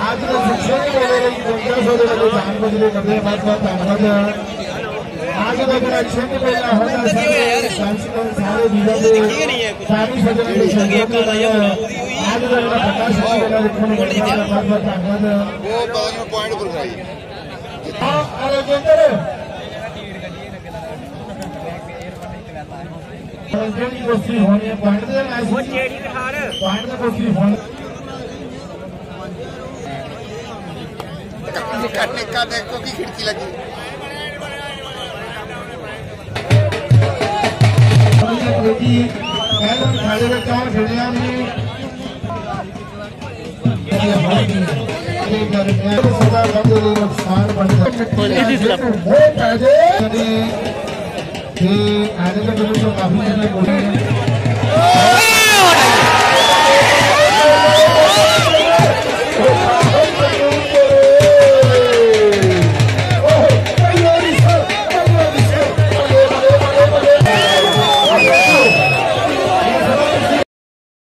आज शिक्षण जान बदली करने धन्यवाद आज छेद सारे सारी आज प्रकाश गोष्ठी होनी है पॉइंट गोष्ठी होनी काटने का देखो की खिड़की लगी खाली बच्चा खिड़िया नुकसान बनता है आने के काफी